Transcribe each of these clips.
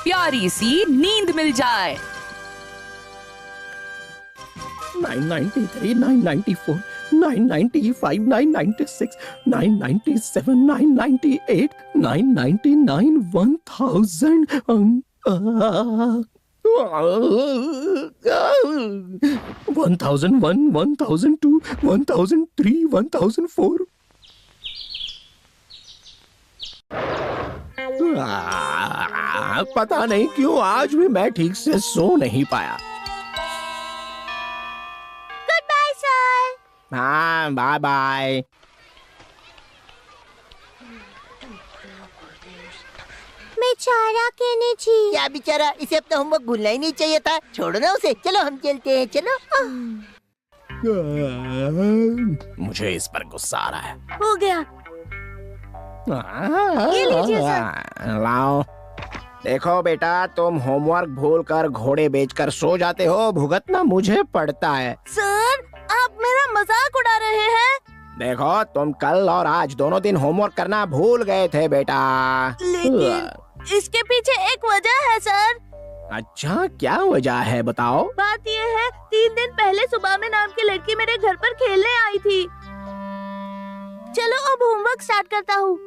प्यारी सी नींद मिल जाए। 993, 994, 995, 996, 997, 998, 999, 1000. 1001, 1002, 1003, 1004. पता नहीं क्यों आज भी मैं ठीक से सो नहीं पाया। Good bye sir. हाँ, बाय बाय। बेचारा केनिची। क्या बेचारा, इसे अपना होमवर्क भूलना ही नहीं चाहिए था। छोड़ो ना उसे, चलो हम चलते हैं, चलो। मुझे इस पर गुस्सा आ रहा है। हो गया। ये लीजिए सर। लाओ। देखो बेटा, तुम होमवर्क भूलकर घोड़े बेचकर सो जाते हो, भुगतना मुझे पड़ता है। सर, आप मेरा मजाक उड़ा रहे हैं। देखो, तुम कल और आज दोनों दिन होमवर्क करना भूल गए थे बेटा। लेकिन इसके पीछे एक वजह है सर। अच्छा, क्या वजह है बताओ? बात ये है, 3 दिन पहले सुबामे नाम की लड़की मेरे घर पर खेलने आई थी। चलो अब होमवर्क स्टार्ट करता हूँ।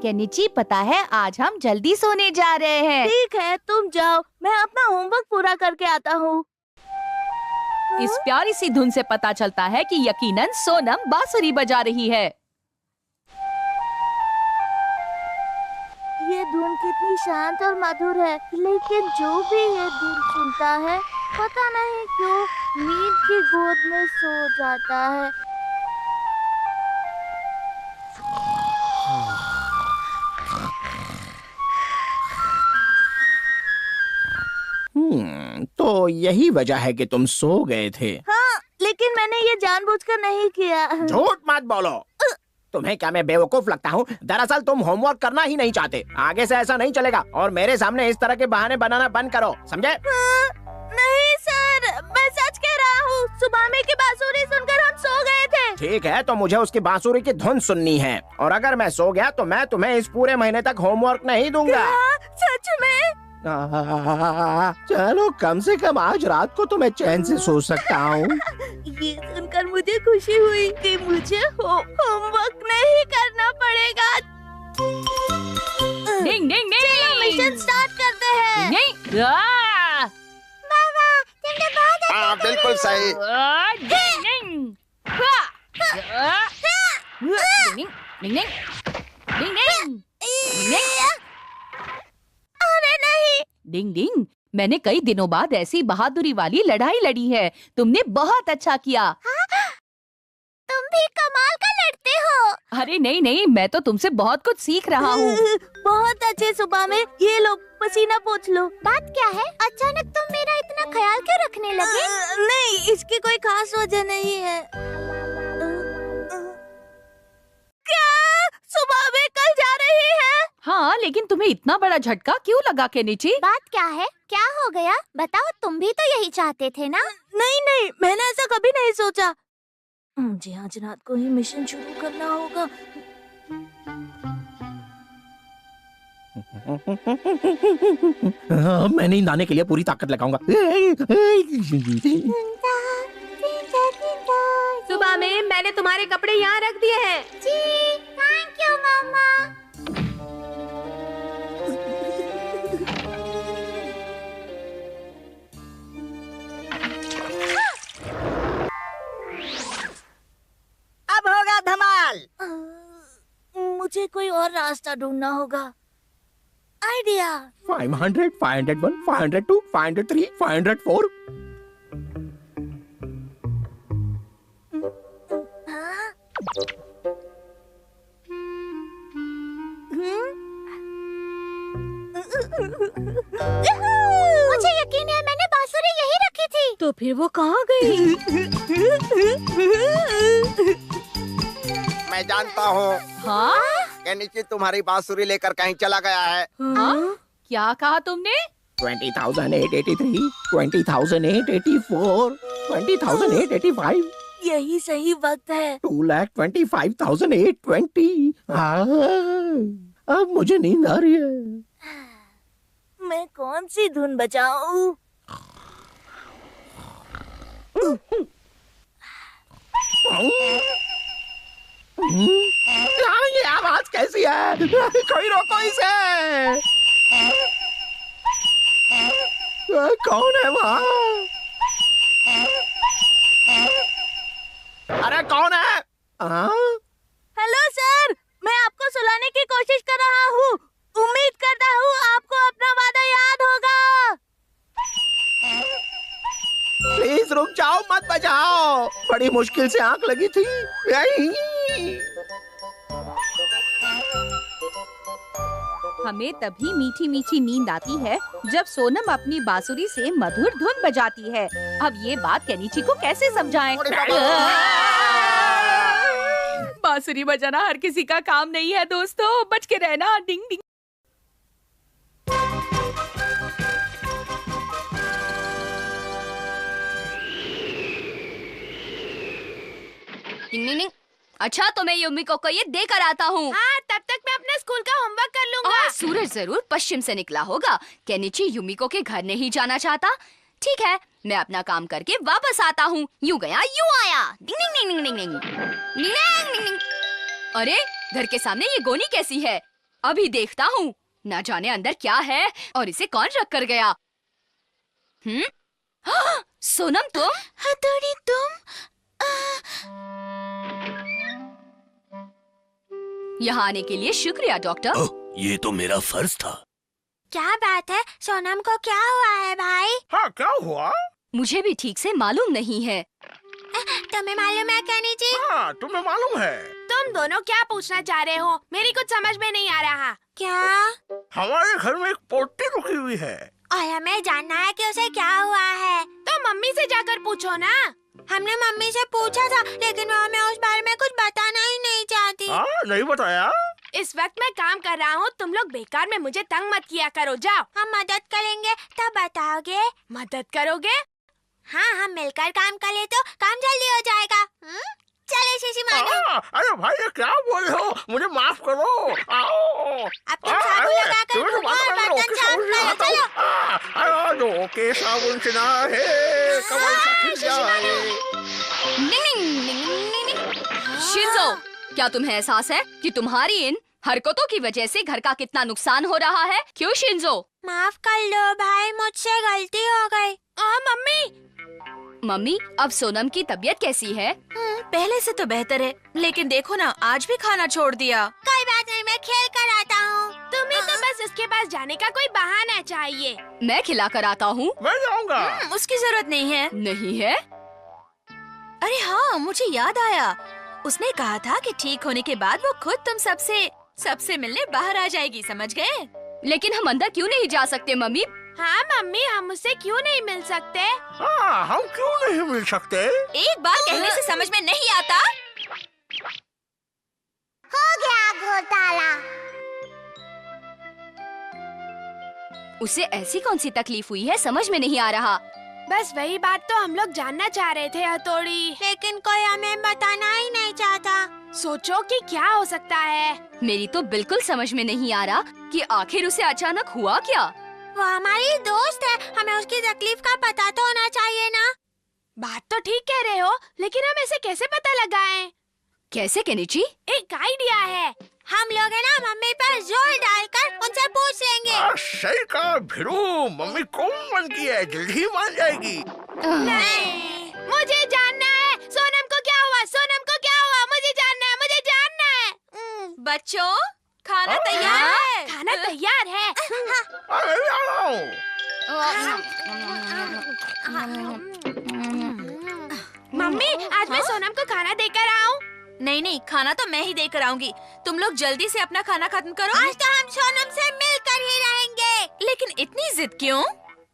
केनिची, पता है आज हम जल्दी सोने जा रहे हैं। ठीक है, तुम जाओ, मैं अपना होमवर्क पूरा करके आता हूँ। इस प्यारी सी धुन से पता चलता है कि यकीनन सोनम बांसुरी बजा रही है। ये धुन कितनी शांत और मधुर है, लेकिन जो भी ये धुन सुनता है, पता नहीं क्यों नींद की गोद में सो जाता है। तो यही वजह है कि तुम सो गए थे। हाँ, लेकिन मैंने ये जानबूझकर नहीं किया। झूठ मत बोलो। तुम्हें क्या मैं बेवकूफ लगता हूँ? दरअसल तुम होमवर्क करना ही नहीं चाहते। आगे से ऐसा नहीं चलेगा और मेरे सामने इस तरह के बहाने बनाना बंद करो, समझे? हाँ, नहीं सर, मैं सच कह रहा हूँ। सुबामे की बांसुरी सुनकर हम सो गए थे। ठीक है, तो मुझे उसकी बांसुरी की धुन सुननी है, और अगर मैं सो गया तो मैं तुम्हें इस पूरे महीने तक होमवर्क नहीं दूंगा। सच में? चलो, कम से कम आज रात को तो मैं चैन से सो सकता हूँ। ये सुनकर मुझे खुशी हुई कि मुझे होमवर्क नहीं करना पड़ेगा। डिंग डिंग डिंग। चलो मिशन स्टार्ट करते हैं। नहीं। बाबा, तुमने बहुत हाँ, बिल्कुल सही। डिंग डिंग। डिंग डिंग डिंग डिंग। अरे नहीं। डिंग डिंग, मैंने कई दिनों बाद ऐसी बहादुरी वाली लड़ाई लड़ी है। तुमने बहुत अच्छा किया। तुम भी कमाल का लड़ते हो। अरे नहीं नहीं, मैं तो तुमसे बहुत कुछ सीख रहा हूँ। बहुत अच्छे सुबामे, ये लो पसीना पोंछ लो। बात क्या है, अचानक तुम मेरा इतना ख्याल क्यों रखने लगे? नहीं, इसकी कोई खास वजह नहीं है। क्या सुबामे कल जा रही है? हाँ, लेकिन तुम्हें इतना बड़ा झटका क्यों लगा केनिची? बात क्या है, क्या हो गया बताओ? तुम भी तो यही चाहते थे ना? नहीं नहीं, मैंने ऐसा कभी नहीं सोचा। मुझे आज रात को ही मिशन शुरू करना होगा। मैं नींद आने के लिए पूरी ताकत लगाऊंगा। सुबामे, मैंने तुम्हारे कपड़े यहाँ रख दिए हैं। जी, थैंक यू मम्मा। अब होगा धमाल। मुझे कोई और रास्ता ढूंढना होगा। आइडिया। 500, 501, 502, 503, 504। मुझे यकीन है मैंने बांसुरी यही रखी थी। तो फिर वो कहाँ गई? मैं जानता हूँ, हाँ? केनिची तुम्हारी बांसुरी लेकर कहीं चला गया है। हाँ? क्या कहा तुमने? 20,883, 20,884, 20,885, यही सही वक्त है। 2,25,820। अब मुझे नींद आ रही है। मैं कौन सी धुन बजाऊं? ये आवाज कैसी है? कोई रोको इसे। कौन है वहाँ? अरे कौन है? हेलो सर, मैं आपको सुलाने की कोशिश कर रहा हूँ। उम्मीद करता हूँ आपको अपना वादा याद होगा। प्लीज रुक जाओ, मत बजाओ। बड़ी मुश्किल से आंख लगी थी। हमें तभी मीठी मीठी नींद आती है जब सोनम अपनी बांसुरी से मधुर धुन बजाती है। अब ये बात केनिची को कैसे समझाएं? बांसुरी बजाना हर किसी का काम नहीं है दोस्तों, बच के रहना। डिंग डिंग। डिंग डिंग डिंग। अच्छा तो मैं युमिको को ये देकर आता हूँ। हाँ, तब तक मैं अपने स्कूल का होमवर्क कर लूंगा। सूरज जरूर पश्चिम से निकला होगा। केनिची युमिको के घर नहीं जाना चाहता। ठीक है, मैं अपना काम करके वापस आता हूँ। यूं गया यूं आया। डिंग डिंग डिंग डिंग डिंग डिंग डिंग डिंग। अरे घर के सामने ये गोनी कैसी है? अभी देखता हूँ। ना जाने अंदर क्या है और इसे कौन रख कर गया। सोनम तुम? हथौड़ी तुम? यहाँ आने के लिए शुक्रिया डॉक्टर। ये तो मेरा फर्ज था। क्या बात है? सोनम को क्या हुआ है भाई? हाँ, क्या हुआ? मुझे भी ठीक से मालूम नहीं है। तुम्हें मालूम है केनिची? हाँ, तुम्हें मालूम है। तुम दोनों क्या पूछना चाह रहे हो? मेरी कुछ समझ में नहीं आ रहा। क्या? हमारे घर में एक पोटी रुकी हुई है और हमें जानना है कि उसे क्या हुआ है। तो मम्मी से जाकर पूछो ना। हमने मम्मी से पूछा था, लेकिन वो हमें उस बारे में कुछ बताना ही नहीं चाहती। नहीं बताया? इस वक्त मैं काम कर रहा हूँ, तुम लोग बेकार में मुझे तंग मत किया करो। जाओ। हम मदद करेंगे तब बताओगे? मदद करोगे? हाँ, हम मिलकर काम कर ले तो काम जल्दी हो जाएगा। चले शीशी मानो। अरे भाई, ये क्या बोल रहे हो? मुझे माफ करो। आओ। अब तुम साबुन लगाकर मुंह और बर्तन साफ करो। चलो। के साबुन से ना है, कमल सा जाए। शिंजो, क्या तुम्हें एहसास है कि तुम्हारी इन हरकतों की वजह से घर का कितना नुकसान हो रहा है? क्यों शिंजो? माफ कर लो भाई, मुझसे गलती हो गई। मम्मी। मम्मी, अब सोनम की तबीयत कैसी है? पहले से तो बेहतर है, लेकिन देखो ना, आज भी खाना छोड़ दिया। कोई बात नहीं, मैं खेल कर आता हूँ। तुम्हें तो बस उसके पास जाने का कोई बहाना चाहिए। मैं खिला कर आता हूँ। मैं जाऊंगा। उसकी जरूरत नहीं है। नहीं है? अरे हाँ, मुझे याद आया। उसने कहा था कि ठीक होने के बाद वो खुद तुम सबसे मिलने बाहर आ जाएगी, समझ गए? लेकिन हम अंदर क्यों नहीं जा सकते मम्मी? हाँ मम्मी, हम उससे क्यों नहीं मिल सकते? हाँ, हम क्यों नहीं मिल सकते? एक बार कहने से समझ में नहीं आता। हो गया घोटाला। उसे ऐसी कौन सी तकलीफ हुई है, समझ में नहीं आ रहा। बस वही बात तो हम लोग जानना चाह रहे थे हथौड़ी, लेकिन कोई हमें बताना ही नहीं चाहता। सोचो कि क्या हो सकता है। मेरी तो बिल्कुल समझ में नहीं आ रहा कि आखिर उसे अचानक हुआ क्या। वो हमारी दोस्त है, हमें उसकी तकलीफ का पता तो होना चाहिए ना। बात तो ठीक कह रहे हो, लेकिन हम ऐसे कैसे पता लगाएं? कैसे केनिची? एक आइडिया है। हम लोग है ना, मम्मी पर जोर डालकर उनसे पूछ लेंगे। सही कहा भिड़ू, मम्मी कौन मन की है, जल्दी ही मान जाएगी। नहीं, मुझे जानना है सोनम को क्या हुआ, सोनम को क्या हुआ, मुझे जानना है, मुझे जानना है। बच्चों, खाना तैयार है। खाना तैयार है। अरे आओ। मम्मी, आज मैं सोनम को खाना देकर आऊँ? नहीं नहीं, खाना तो मैं ही देकर आऊंगी। तुम लोग जल्दी से अपना खाना खत्म करो। आज तो हम सोनम से मिलकर ही रहेंगे। लेकिन इतनी जिद क्यों?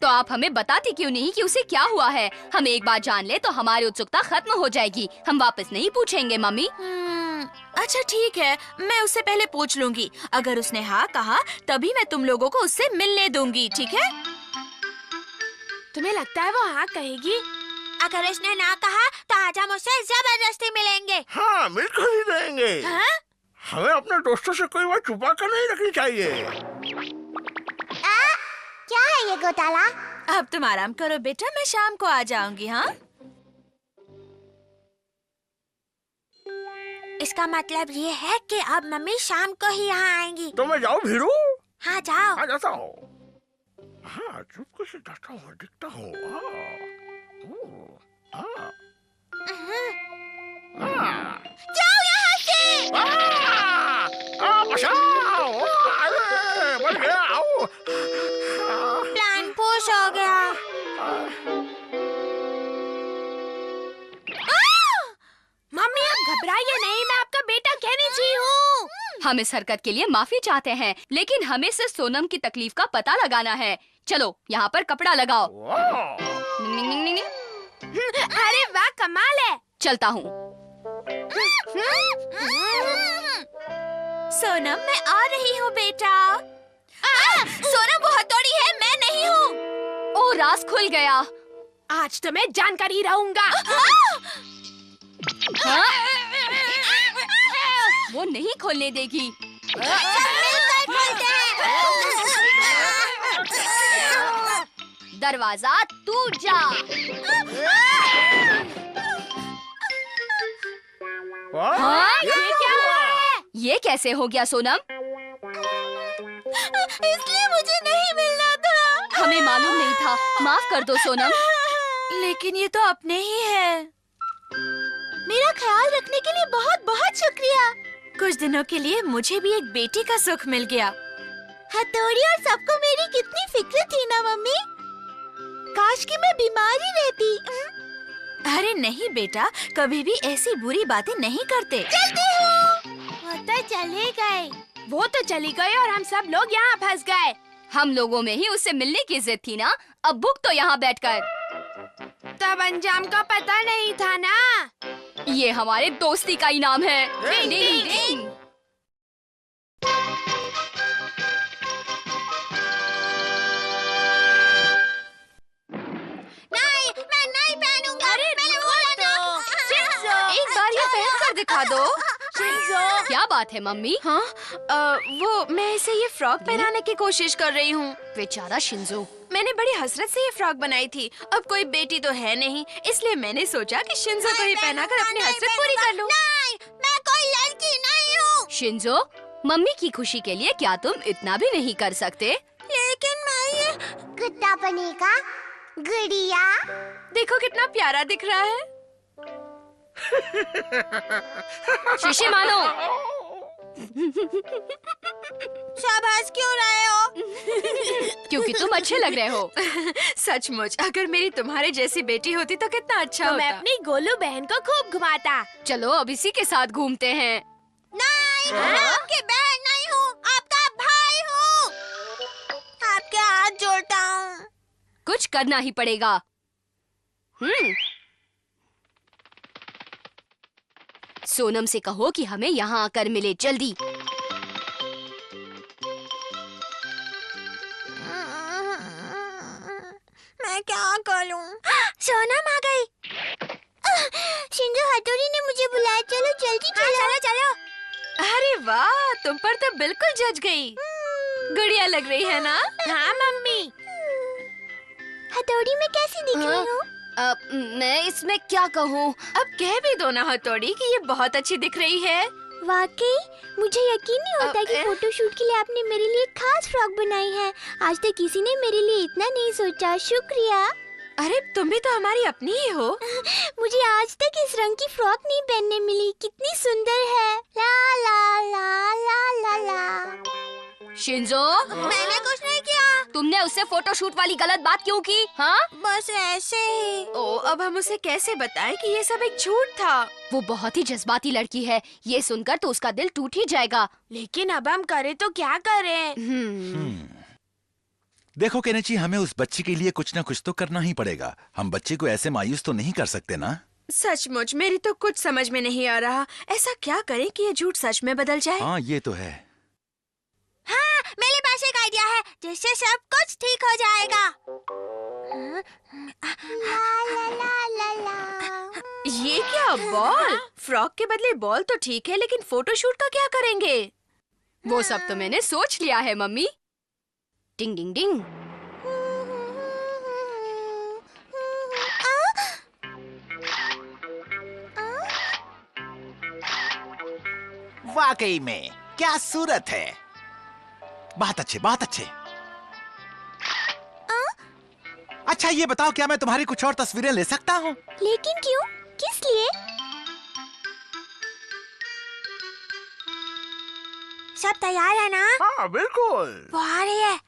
तो आप हमें बताती क्यों नहीं कि उसे क्या हुआ है? हम एक बार जान ले तो हमारी उत्सुकता खत्म हो जाएगी। हम वापस नहीं पूछेंगे मम्मी। अच्छा ठीक है, मैं उससे पहले पूछ लूंगी। अगर उसने हाँ कहा तभी मैं तुम लोगों को उससे मिलने दूंगी, ठीक है? तुम्हें लगता है वो हाँ कहेगी? अगर उसने ना कहा तो आज हम उससे जबरदस्ती मिलेंगे। हाँ, मिलकर ही रहेंगे। हाँ? हमें अपने दोस्तों से कोई बात छुपा कर नहीं रखनी चाहिए। ये घोटाला? अब तुम आराम करो बेटा, मैं शाम को आ जाऊंगी। हाँ, इसका मतलब ये है कि अब मम्मी शाम को ही यहाँ आएंगी। तो मैं जाऊँ भीरू? हाँ जाओ। आ जाता हूँ। हाँ, चुपके से जाता हूँ, दिखता हूँ। जाओ यहाँ से। बचाओ! अरे, बच गया। प्लान फुस हो गया। मम्मी आप घबराइए नहीं, मैं आपका बेटा केनिची हूँ। हम इस हरकत के लिए माफी चाहते हैं, लेकिन हमें सिर्फ सोनम की तकलीफ का पता लगाना है। चलो यहाँ पर कपड़ा लगाओ। निंग, निंग, निंग, निंग। अरे वाह, कमाल है। चलता हूँ। सोनम मैं आ रही हूँ बेटा। सोनम वो हथौड़ी है, मैं नहीं हूँ। ओ, राज खुल गया। आज तो मैं जानकर ही रहूंगा। हाँ? वो नहीं खोलने देगी। दरवाजा टूट जा। हाँ? ये क्या है? ये कैसे हो गया सोनम? इसलिए मुझे नहीं मिलना था। हमें मालूम नहीं था, माफ कर दो सोनम। लेकिन ये तो अपने ही है। मेरा ख्याल रखने के लिए बहुत बहुत शुक्रिया। कुछ दिनों के लिए मुझे भी एक बेटी का सुख मिल गया। हथौड़ी और सबको मेरी कितनी फिक्र थी ना मम्मी। काश कि मैं बीमार ही रहती। अरे नहीं बेटा, कभी भी ऐसी बुरी बातें नहीं करते। चलती हूँ। वो तो चले गए। वो तो चली गई और हम सब लोग यहाँ फंस गए। हम लोगों में ही उससे मिलने की जिद थी ना। अब भुग तो यहाँ बैठकर। तब अंजाम का पता नहीं था ना। ये हमारे दोस्ती का इनाम है। डिंग, डिंग, डिंग। नहीं, मैं नहीं पहनूंगा। मैंने बोला ना। एक बार ये पहन कर दिखा दो। क्या बात है मम्मी? हाँ, वो मैं इसे ये फ्रॉक पहनाने की कोशिश कर रही हूँ। बेचारा शिंजो। मैंने बड़ी हसरत से ये फ्रॉक बनाई थी। अब कोई बेटी तो है नहीं, इसलिए मैंने सोचा कि शिंजो को ही पहनाकर अपनी हसरत पूरी कर लूँ। नहीं, मैं कोई लड़की नहीं हूँ। शिंजो, मम्मी की खुशी के लिए क्या तुम इतना भी नहीं कर सकते? लेकिन मैं ये कुत्ता बनेगा, गुड़िया। देखो कितना प्यारा दिख रहा है। शीशी मानो। शाबाश क्यों रहे हो? क्योंकि तुम अच्छे लग रहे हो। सचमुच, अगर मेरी तुम्हारे जैसी बेटी होती तो कितना अच्छा तो होता। मैं अपनी गोलू बहन को खूब घुमाता। चलो अब इसी के साथ घूमते हैं। नहीं, मैं आपकी बहन नहीं हूँ, आपका भाई हूँ। आपके हाथ जोड़ता हूँ। कुछ करना ही पड़ेगा। सोनम से कहो कि हमें यहाँ आकर मिले जल्दी। मैं क्या करूं? सोनम आ गई। शिंजो हथौड़ी ने मुझे बुलाया। चलो जल्दी चलो। चलो चलो। अरे वाह, तुम पर तो बिल्कुल जज गई। गुड़िया लग रही है ना? हाँ मम्मी। हथौड़ी में कैसी दिख हाँ? रही हूँ? मैं इसमें क्या कहूँ? अब कह भी दो ना हथौड़ी कि ये बहुत अच्छी दिख रही है। वाकई मुझे यकीन नहीं होता कि फोटोशूट के लिए आपने मेरे लिए एक खास फ्रॉक बनाई है। आज तक किसी ने मेरे लिए इतना नहीं सोचा। शुक्रिया। अरे तुम भी तो हमारी अपनी ही हो। मुझे आज तक इस रंग की फ्रॉक नहीं पहनने मिली। कितनी सुंदर है। ला ला ला ला ला ला। शिंजो, मैंने कुछ नहीं किया। तुमने उससे फोटोशूट वाली गलत बात क्यों की? हाँ? बस ऐसे ही। ओ, अब हम उसे कैसे बताएं कि ये सब एक झूठ था। वो बहुत ही जज्बाती लड़की है। ये सुनकर तो उसका दिल टूट ही जाएगा। लेकिन अब हम करें तो क्या करें? देखो केनिची, हमें उस बच्ची के लिए कुछ ना कुछ तो करना ही पड़ेगा। हम बच्चे को ऐसे मायूस तो नहीं कर सकते ना। सचमुच मेरी तो कुछ समझ में नहीं आ रहा। ऐसा क्या करें कि ये झूठ सच में बदल जाए? हाँ, ये तो है। हाँ, मेरे पास एक आइडिया है जिससे सब कुछ ठीक हो जाएगा। ला ला ला ला ला। ये क्या, बॉल? फ्रॉक के बदले बॉल तो ठीक है, लेकिन फोटोशूट का क्या करेंगे? वो सब तो मैंने सोच लिया है मम्मी। डिंग डिंग डिंग। वाकई में क्या सूरत है। बहुत अच्छे, बहुत अच्छे। अच्छा ये बताओ, क्या मैं तुम्हारी कुछ और तस्वीरें ले सकता हूँ? लेकिन क्यों? किस लिए? सब तैयार है ना? हाँ बिल्कुल। वो आ रही है।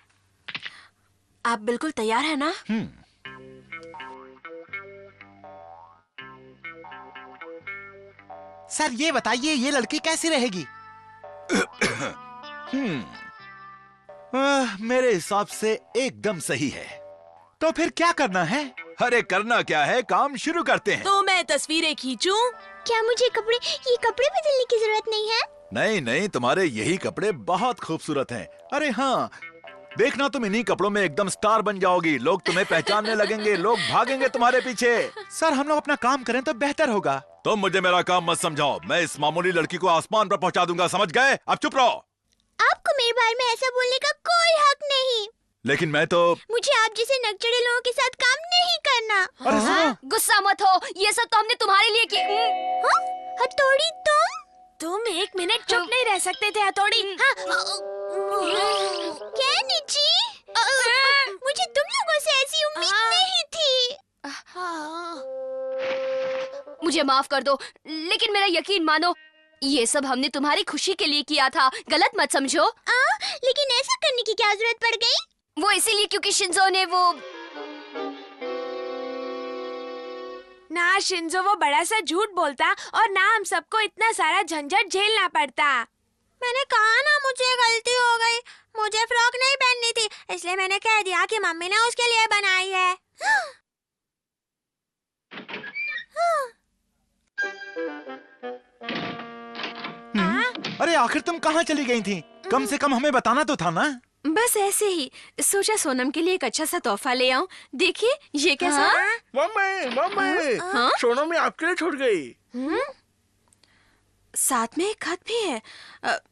आप बिल्कुल तैयार है ना? सर ये बताइए, ये लड़की कैसी रहेगी? मेरे हिसाब से एकदम सही है। तो फिर क्या करना है? अरे करना क्या है, काम शुरू करते हैं। तो मैं तस्वीरें खींचूं? क्या मुझे ये कपड़े बदलने की जरूरत नहीं है? नहीं नहीं, तुम्हारे यही कपड़े बहुत खूबसूरत हैं। अरे हाँ, देखना तुम इन्हीं कपड़ों में एकदम स्टार बन जाओगी। लोग तुम्हें पहचानने लगेंगे, लोग भागेंगे तुम्हारे पीछे। सर हम लोग अपना काम करें तो बेहतर होगा। तुम मुझे मेरा काम मत समझाओ, मैं इस मामूली लड़की को आसमान पर पहुंचा दूंगा, समझ गए? अब चुप रहो। आपको मेरे बारे में ऐसा बोलने का कोई हक नहीं। लेकिन मैं तो मुझे आप जैसे नकचढ़े लोगों के साथ काम नहीं करना। अरे सुनो, गुस्सा मत हो, ये सब तो हमने तुम्हारे लिए की। हाँ? हथौड़ी तुम 1 मिनट चुप नहीं रह सकते थे हथौड़ी। हाँ? केनिची, मुझे तुम लोगों से ऐसी उम्मीद नहीं थी। मुझे माफ कर दो, लेकिन मेरा यकीन मानो, ये सब हमने तुम्हारी खुशी के लिए किया था, गलत मत समझो। लेकिन ऐसा करने की क्या जरूरत पड़ गई? वो इसीलिए क्योंकि शिंजो ने वो ना शिंजो वो बड़ा सा झूठ बोलता और ना हम सबको इतना सारा झंझट झेलना पड़ता। मैंने कहा ना मुझे गलती हो गई, मुझे फ्रॉक नहीं पहननी थी, इसलिए मैंने कह दिया कि मम्मी ने उसके लिए बनाई है। अरे आखिर तुम कहाँ चली गई थी? कम से कम हमें बताना तो था ना। बस ऐसे ही सोचा सोनम के लिए एक अच्छा सा तोहफा ले आऊं। देखिए ये कैसा? मम्मी मम्मी, हाँ? सोनम ये आपके लिए छूट गई। साथ में एक खत भी है।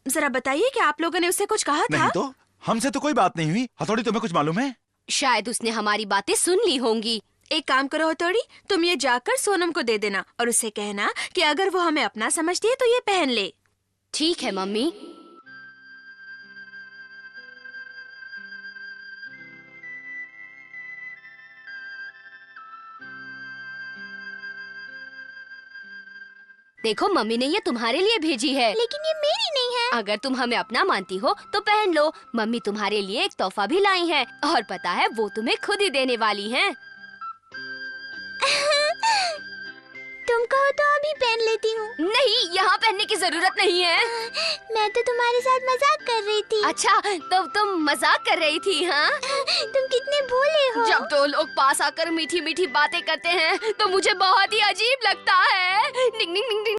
जरा बताइए कि आप लोगों ने उससे कुछ कहा था? नहीं तो, हमसे तो कोई बात नहीं हुई। हथौड़ी तुम्हें कुछ मालूम है? शायद उसने हमारी बातें सुन ली होंगी। एक काम करो हथौड़ी, तुम ये जाकर सोनम को दे देना और उससे कहना कि अगर वो हमें अपना समझती है तो ये पहन ले। ठीक है मम्मी। देखो मम्मी ने ये तुम्हारे लिए भेजी है। लेकिन ये मेरी नहीं है। अगर तुम हमें अपना मानती हो तो पहन लो। मम्मी तुम्हारे लिए एक तोहफा भी लाई है और पता है वो तुम्हें खुद ही देने वाली हैं। तुम कहो तो अभी पहन लेती हूँ। नहीं, यहाँ पहनने की जरूरत नहीं है। मैं तो तुम्हारे साथ मजाक कर रही थी। अच्छा, तो तुम मजाक कर रही थी? हाँ, तुम कितने भोले हो। जब दो लोग पास आकर मीठी मीठी बातें करते हैं तो मुझे बहुत ही अजीब लगता है। निंग निंग निंग निंग।